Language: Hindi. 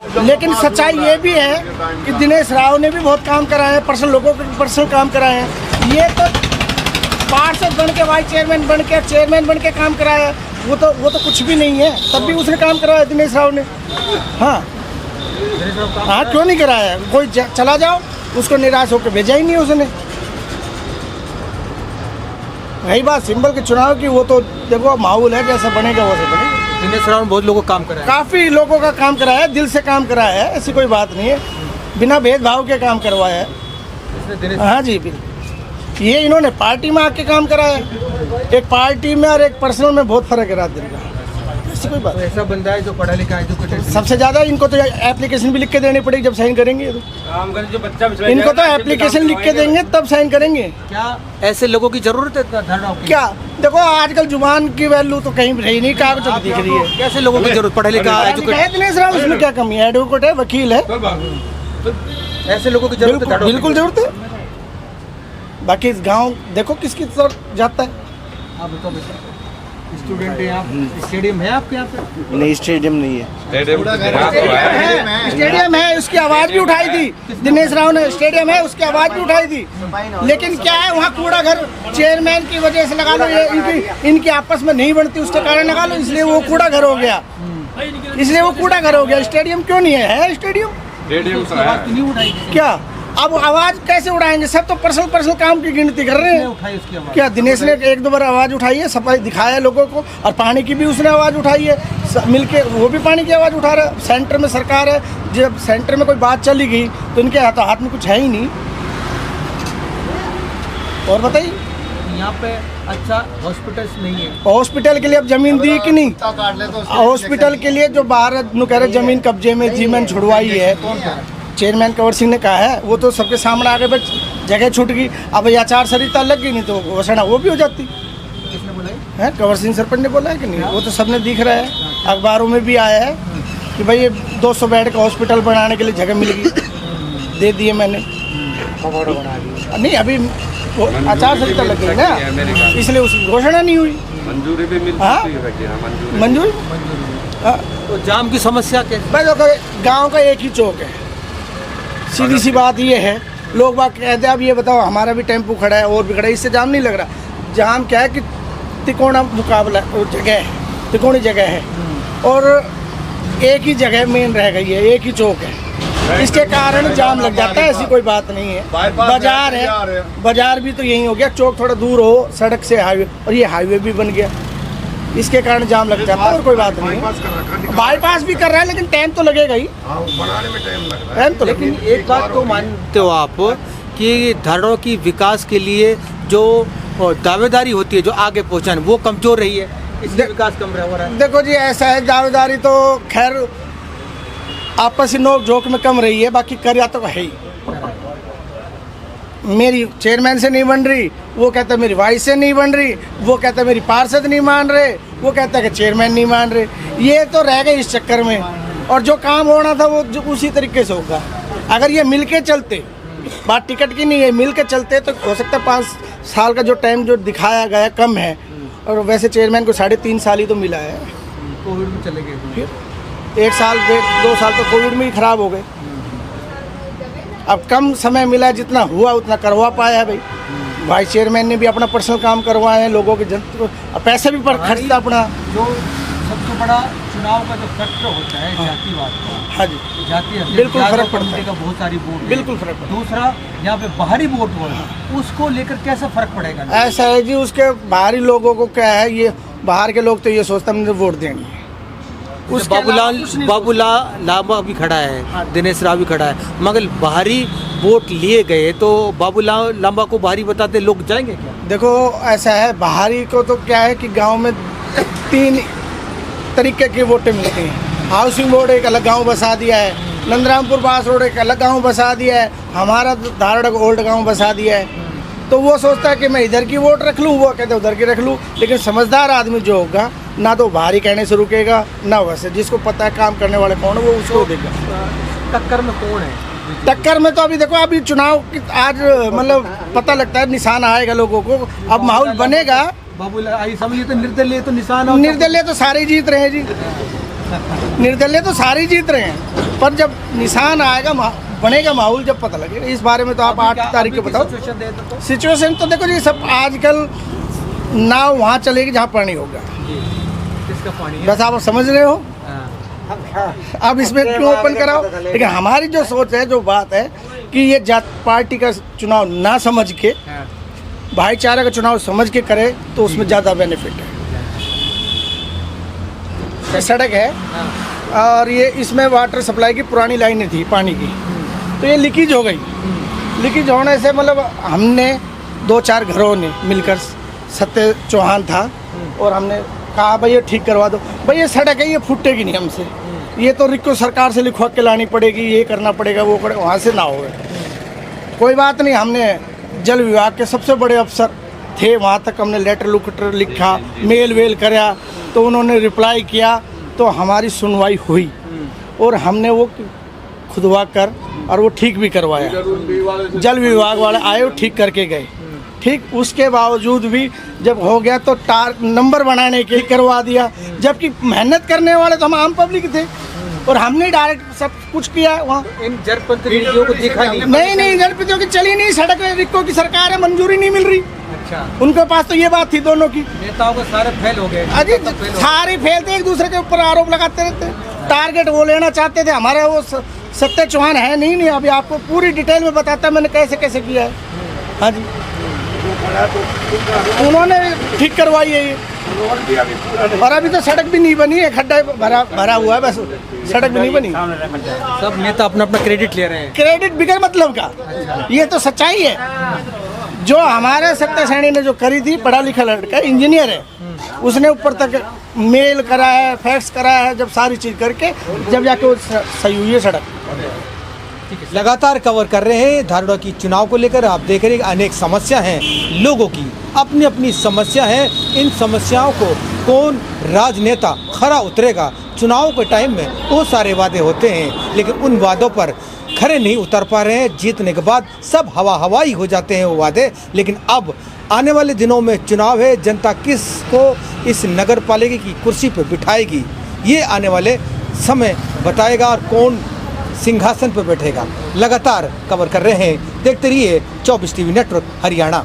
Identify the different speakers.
Speaker 1: लेकिन सच्चाई ये भी है कि दिनेश राव ने भी बहुत काम कराए हैं, पर्सनल लोगों के पर्सनल काम कराए हैं। ये तो पार्षद बन के वाइस चेयरमैन बन के काम कराया है। वो तो कुछ भी नहीं है, तब भी उसने काम कराया दिनेश राव ने। हाँ क्यों नहीं कराया? कोई चला जाओ, उसको निराश होकर भेजा ही नहीं उसने। वही बात सिंबल के चुनाव की, वो तो देखो माहौल है, जैसा बनेगा वैसे बनेगा।
Speaker 2: दिनेश राव ने बहुत लोगों का काम कराया,
Speaker 1: काफ़ी लोगों का काम कराया है, दिल से काम कराया है, ऐसी कोई बात नहीं है, बिना भेदभाव के काम करवाया है। हाँ जी, ये इन्होंने पार्टी में आके काम कराया है। एक पार्टी में और एक पर्सनल में बहुत फर्क है रात दिन का, ऐसी कोई बात।
Speaker 2: तो ऐसा बंदा है जो पढ़ा लिखा है,
Speaker 1: सबसे ज़्यादा इनको तो एप्लीकेशन भी लिख के देनी पड़ेगी जब साइन करेंगे।
Speaker 3: जो बच्चा
Speaker 1: इनको तो एप्लीकेशन लिख के देंगे तब साइन करेंगे।
Speaker 2: क्या ऐसे लोगों की जरूरत है धरना की?
Speaker 1: क्या देखो, आजकल जुबान की वैल्यू तो कहीं रही नहीं, कागज तो दिख रही है।
Speaker 2: कैसे लोगों की जरूरत? पढ़ा लिखा
Speaker 1: एजुकेटेड दिनेश राव, उसमें क्या कमी है? एडवोकेट है, वकील है,
Speaker 2: ऐसे लोगों की जरूरत है,
Speaker 1: बिल्कुल जरूरत है। बाकी गांव देखो किसकी तरफ जाता है।
Speaker 2: आप बताओ बेटा, स्टूडेंट है आप, स्टेडियम है आपके यहाँ पे?
Speaker 4: नहीं, स्टेडियम नहीं है।
Speaker 1: स्टेडियम है, उसकी आवाज भी उठाई थी दिनेश राव ने। स्टेडियम है, उसकी आवाज भी उठाई थी, लेकिन क्या है, वहाँ कूड़ा घर चेयरमैन की वजह से लगा लो, ये इनकी आपस में नहीं बनती, उसके कारण लगा लो, इसलिए वो कूड़ा घर हो गया। स्टेडियम क्यों नहीं है? स्टेडियम
Speaker 2: नहीं उठाई
Speaker 1: क्या? अब आवाज कैसे उड़ाएंगे? सब तो पर्सनल काम की गिनती कर रहे हैं। क्या दिनेश ने एक दो बार आवाज उठाई है, सफाई दिखाया लोगों को, और पानी की भी उसने आवाज उठाई है, मिलके वो भी पानी की आवाज उठा रहा है। सेंटर में सरकार है, जब सेंटर में कोई बात चली गई तो इनके हाथ में कुछ है ही नहीं। और बताइए,
Speaker 2: यहाँ पे अच्छा हॉस्पिटल्स नहीं है।
Speaker 1: हॉस्पिटल के लिए अब जमीन दी कि नहीं? हॉस्पिटल के लिए जो बाहर कह रहे जमीन कब्जे में जीवन छुड़वाई है, चेयरमैन कंवर सिंह ने कहा है, वो तो सबके सामने आगे बच जगह छूट गई। अब आचार संहिता लग गई, नहीं तो घोषणा वो भी हो जाती।
Speaker 2: किसने बोला
Speaker 1: है? कंवर सिंह सरपंच ने बोला है कि नहीं? वो तो सबने दिख रहा है, अखबारों में भी आया है कि भाई ये 200 बेड का हॉस्पिटल बनाने के लिए जगह मिल गई, दे दिए मैंने। नहीं, अभी आचार संहिता लग गई ना, इसलिए उसकी घोषणा नहीं हुई।
Speaker 3: मंजूरी भी मिलती
Speaker 1: मंजूरी।
Speaker 2: तो जाम की समस्या कैसे?
Speaker 1: भाई गाँव का एक ही चौक है, सीधी सी बात ये है। लोग बात कहते हैं, अब ये बताओ, हमारा भी टेम्पो खड़ा है और भी खड़ा है, इससे जाम नहीं लग रहा। जाम क्या है कि तिकोना मुकाबला जगह है, तिकोनी जगह है, और एक ही जगह मेन रह गई है, एक ही चौक है, इसके कारण जाम लग जाता है। ऐसी कोई बात नहीं है। बाजार है, बाजार भी तो यही हो गया, चौक थोड़ा दूर हो सड़क से हाईवे, और ये हाईवे भी बन गया, इसके कारण जाम लग जाता है, और कोई बात नहीं। बाईपास भी कर रहा है, लेकिन टाइम तो लगेगा ही,
Speaker 3: बनाने में टाइम लग रहा है।
Speaker 1: टाइम तो
Speaker 2: लेकिन एक बात तो मानते हो आप कि धरनों की विकास के लिए जो दावेदारी होती है, जो आगे पहुंचाने, वो कमजोर रही है, इसलिए विकास कम रहा है।
Speaker 1: देखो जी, ऐसा है, दावेदारी तो खैर आपसी नोक झोंक में कम रही है, बाकी कर तो है ही। मेरी चेयरमैन से नहीं बन रही, वो कहता है मेरी वाइस से नहीं बन रही, वो कहता है मेरी पार्षद नहीं मान रहे, वो कहता है कि चेयरमैन नहीं मान रहे। ये तो रह गए इस चक्कर में, और जो काम होना था वो उसी तरीके से होगा। अगर ये मिल के चलते, बात टिकट की नहीं है, मिल के चलते तो हो सकता है 5 साल का जो टाइम जो दिखाया गया कम है, और वैसे चेयरमैन को 3.5 साल ही तो मिला है।
Speaker 2: कोविड में चले गए,
Speaker 1: फिर 1 साल 2 साल तो कोविड में ही खराब हो गए। अब कम समय मिला, जितना हुआ उतना करवा पाया है भाई। वाइस चेयरमैन ने भी अपना पर्सनल काम करवाए हैं, लोगों के पैसे भी खर्चता अपना।
Speaker 2: जो सबसे बड़ा चुनाव का जो फैक्टर होता है जातिवाद का,
Speaker 1: हाँ जी,
Speaker 2: जाति
Speaker 1: बिल्कुल फर्क पड़ता है,
Speaker 2: बहुत सारी वोट,
Speaker 1: बिल्कुल फर्क पड़ता है।
Speaker 2: दूसरा, यहाँ पे बाहरी वोट हो, उसको लेकर कैसा फर्क पड़ेगा?
Speaker 1: ऐसा है जी, उसके बाहरी लोगों को क्या है, ये बाहर के लोग तो ये सोचते हैं मुझे वोट देनी है।
Speaker 2: बाबूलाल लांबा भी खड़ा है, दिनेश राव भी खड़ा है, मगर बाहरी वोट लिए गए तो बाबूलाल लांबा को बाहरी बताते लोग जाएंगे क्या?
Speaker 1: देखो ऐसा है, बाहरी को तो क्या है कि गांव में 3 तरीके की वोटें मिलती हैं। हाउसिंग बोर्ड एक अलग गांव बसा दिया है, नंदरामपुर बास रोड एक अलग गांव बसा दिया है, हमारा धारड़ ओल्ड गांव बसा दिया है। तो वो सोचता है कि मैं इधर की वोट रख लूँ, वो कहते उधर की रख लूँ। लेकिन समझदार आदमी जो होगा, ना तो बाहरी कहने से रुकेगा, ना वैसे, जिसको पता है काम करने वाले कौन है वो उसको देगा।
Speaker 2: टक्कर में कौन है?
Speaker 1: टक्कर में तो अभी देखो, अभी चुनाव आज मतलब पता लगता है, निशान आएगा लोगों को, अब माहौल बनेगा।
Speaker 2: बाबूलाल समझिए तो निर्दलीय तो निशान,
Speaker 1: निर्दलीय तो सारे जीत रहे हैं जी, निर्दलीय तो सारे जीत रहे हैं। पर जब निशान आएगा बनेगा माहौल जब पता लगेगा। इस बारे में तो आप 8 तारीख को बताओ। सिचुएशन तो देखो जी, सब आजकल नाव वहाँ चलेगी जहाँ पानी होगा।
Speaker 2: किसका पानी है?
Speaker 1: बस आप समझ रहे हो।
Speaker 2: हाँ।
Speaker 1: अब इसमें क्यों ओपन कराओ? लेकिन हमारी जो सोच है, जो बात है कि ये जात पार्टी का चुनाव ना समझ के,
Speaker 2: हाँ।
Speaker 1: भाईचारा का चुनाव समझ के करे तो उसमें ज़्यादा बेनिफिट है। ये सड़क है
Speaker 2: हाँ।
Speaker 1: और ये इसमें वाटर सप्लाई की पुरानी लाइनें थी पानी की, तो ये लीकेज हो गई। लीकेज होने से मतलब हमने 2-4 घरों ने मिलकर, सत्य चौहान था, और हमने कहा भाई ये ठीक करवा दो। भाई ये सड़क है, ये फूटेगी नहीं हमसे, ये तो रिको सरकार से लिखवा के लानी पड़ेगी, ये करना पड़ेगा, वो करेगा, वहाँ से ना हो। कोई बात नहीं, हमने जल विभाग के सबसे बड़े अफसर थे, वहाँ तक हमने लेटर लुटर लिखा, मेल वेल कराया, तो उन्होंने रिप्लाई किया, तो हमारी सुनवाई हुई और हमने वो खुदवा कर और वो ठीक भी करवाया। जल विभाग वाले आए और ठीक करके गए। ठीक, उसके बावजूद भी जब हो गया तो नंबर बनाने के करवा दिया, जबकि मेहनत करने वाले तो हम आम पब्लिक थे और हमने डायरेक्ट सब कुछ किया वहाँ।
Speaker 2: इन जनप्रतिनिधियों को देखा नहीं?
Speaker 1: नहीं, जनप्रतिनिधियों की चली नहीं सड़क, रिको की सरकार है, मंजूरी नहीं मिल रही।
Speaker 2: अच्छा,
Speaker 1: उनके पास तो ये बात थी दोनों की।
Speaker 2: नेताओं को सारे फेल हो गए।
Speaker 1: अजी सारे फेल थे, एक दूसरे के ऊपर आरोप लगाते रहते, टारगेट वो लेना चाहते थे। हमारे वो सत्य चौहान है नहीं, अभी आपको पूरी डिटेल में बताता मैंने कैसे कैसे किया है। हाँ जी, उन्होंने ठीक करवाई है ये, और अभी तो सड़क भी नहीं बनी है, खड्डा भरा हुआ है, बस सड़क भी नहीं बनी।
Speaker 2: सब नेता अपना अपना क्रेडिट ले रहे हैं।
Speaker 1: क्रेडिट बिगर मतलब का, ये तो सच्चाई है। जो हमारे सत्य सैनी ने जो करी थी, पढ़ा लिखा लड़का इंजीनियर है, उसने ऊपर तक मेल कराया है, फैक्स कराया है, जब सारी चीज़ करके जब जाके वो सही हुई है सड़क।
Speaker 2: लगातार कवर कर रहे हैं धारवाड़ की चुनाव को लेकर। आप देख रहे हैं अनेक समस्या हैं, लोगों की अपनी अपनी समस्या है। इन समस्याओं को कौन राजनेता खरा उतरेगा? चुनाव के टाइम में बहुत सारे वादे होते हैं, लेकिन उन वादों पर खरे नहीं उतर पा रहे हैं। जीतने के बाद सब हवाई हो जाते हैं वो वादे। लेकिन अब आने वाले दिनों में चुनाव है, जनता किसको इस नगर पालिका की कुर्सी पर बिठाएगी, ये आने वाले समय बताएगा, और कौन सिंहासन पर बैठेगा। लगातार कवर कर रहे हैं, देखते रहिए 24 टीवी नेटवर्क हरियाणा।